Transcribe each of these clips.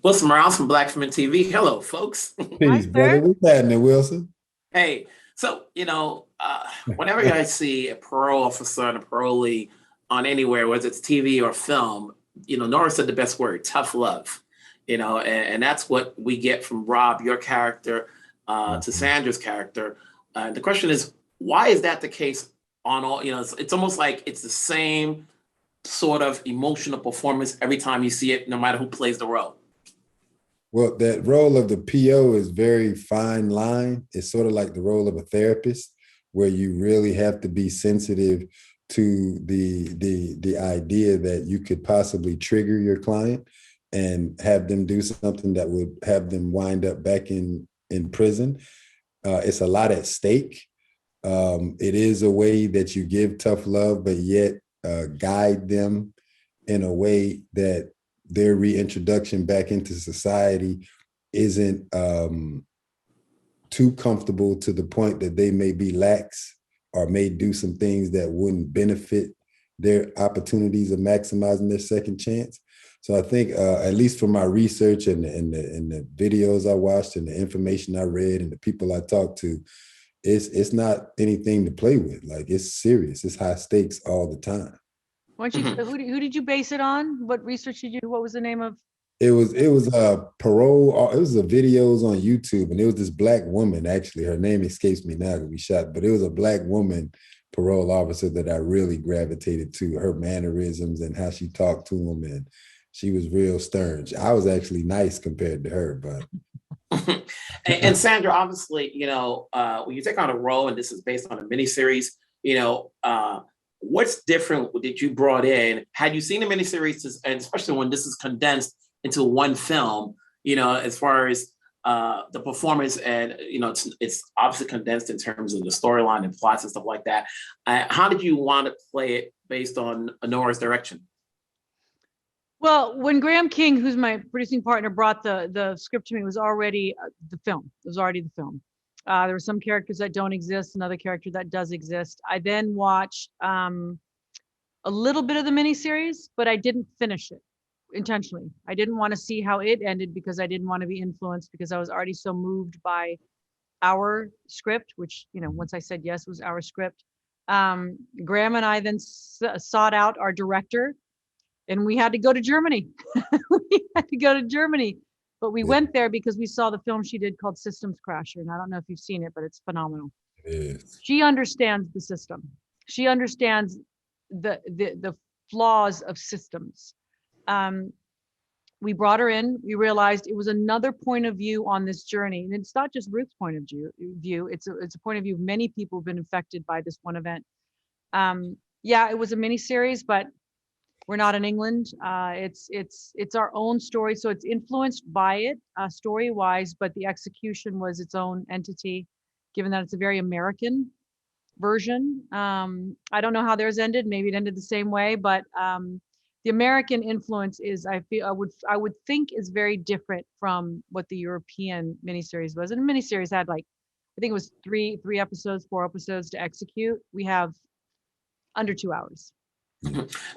Wilson Morales from Black Film and TV. Hello, folks. Hi, Peace, brother. sir. What's happening, Wilson? Hey, so whenever I see a parole officer and a parolee on anywhere, whether it's TV or film, Nora said the best word: tough love. And that's what we get from Rob, your character, to Mhm. Sandra's character. The question is, why is that the case on all? It's almost like it's the same sort of emotional performance every time you see it, no matter who plays the role. Well, that role of the PO is very fine line. It's sort of like the role of a therapist, where you really have to be sensitive to the idea that you could possibly trigger your client and have them do something that would have them wind up back in prison. It's a lot at stake. It is a way that you give tough love, but yet guide them in a way that their reintroduction back into society isn't too comfortable to the point that they may be lax or may do some things that wouldn't benefit their opportunities of maximizing their second chance. So I think, at least from my research and the videos I watched and the information I read and the people I talked to, it's not anything to play with. Like, it's serious. It's high stakes all the time. Why don't you, who did you base it on? What research did you do? What was the name of? It was a parole. It was a videos on YouTube, and it was this black woman. Actually, her name escapes me now because we shot, but it was a black woman parole officer that I really gravitated to. Her mannerisms and how she talked to him, and she was real stern. I was actually nice compared to her, but and Sandra, obviously, when you take on a role, and this is based on a miniseries, what's different that you brought in? Had you seen the miniseries, and especially when this is condensed into one film, as far as the performance, and it's obviously condensed in terms of the storyline and plots and stuff like that. How did you want to play it based on Nora's direction? Well, when Graham King, who's my producing partner, brought the script to me, it was already the film. It was already the film. There were some characters that don't exist, another character that does exist. I then watched a little bit of the miniseries, but I didn't finish it intentionally. I didn't want to see how it ended because I didn't want to be influenced, because I was already so moved by our script, which, once I said yes, was our script. Graham and I then sought out our director, and we had to go to Germany. We had to go to Germany, but we yeah, went there because we saw the film she did called Systems Crasher. And I don't know if you've seen it, but it's phenomenal. it is. She understands the system. She understands the flaws of systems. We brought her in. We realized it was another point of view on this journey, and it's not just Ruth's point of view. It's a point of view of many people who've been affected by this one event. Yeah, it was a mini series, but we're not in England. It's our own story, so it's influenced by it story wise, but the execution was its own entity, given that it's a very American version. I don't know how theirs ended. Maybe it ended the same way, but the American influence is, I would think, is very different from what the European miniseries was. And the miniseries had, like, I think it was three episodes, 4 episodes to execute. We have under 2 hours.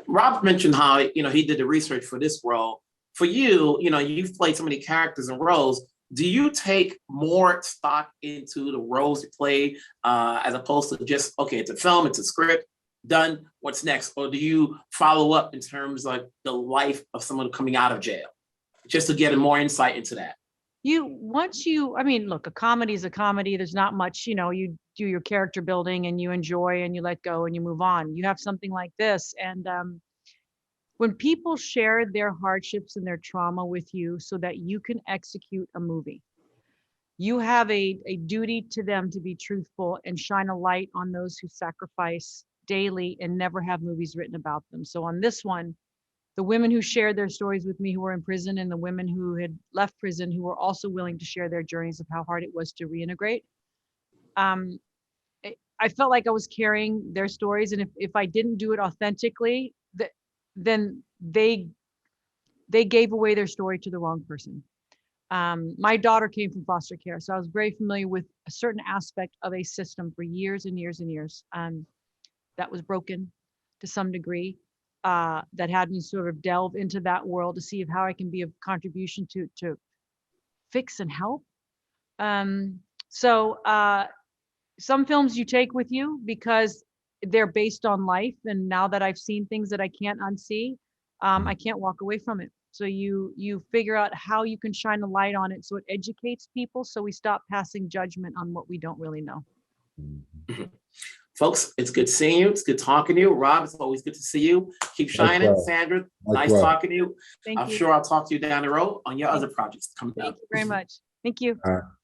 Rob mentioned how he did the research for this role. For you, you've played so many characters and roles. Do you take more stock into the roles you play, as opposed to just, okay, it's a film, it's a script, done, what's next? Or do you follow up in terms of the life of someone coming out of jail, just to get more insight into that? I mean, look, a comedy is a comedy. There's not much, you do your character building and you enjoy and you let go and you move on. You have something like this. And when people share their hardships and their trauma with you so that you can execute a movie, you have a duty to them to be truthful and shine a light on those who sacrifice daily and never have movies written about them. So on this one, the women who shared their stories with me who were in prison, and the women who had left prison who were also willing to share their journeys of how hard it was to reintegrate. Um, I felt like I was carrying their stories, and if I didn't do it authentically, then they gave away their story to the wrong person. My daughter came from foster care, so I was very familiar with a certain aspect of a system for years and years and years that was broken to some degree. that had me sort of delve into that world to see if how I can be of contribution to fix and help. So some films you take with you because they're based on life, and now that I've seen things that I can't unsee, I can't walk away from it. So you figure out how you can shine a light on it so it educates people, so we stop passing judgment on what we don't really know. Folks, it's good seeing you. It's good talking to you. Rob, it's always good to see you. Keep shining. Likewise. Sandra, Likewise. nice talking to you. Thank I'm you. sure I'll talk to you down the road on your other projects coming Thank up. you very much. Thank you. All right.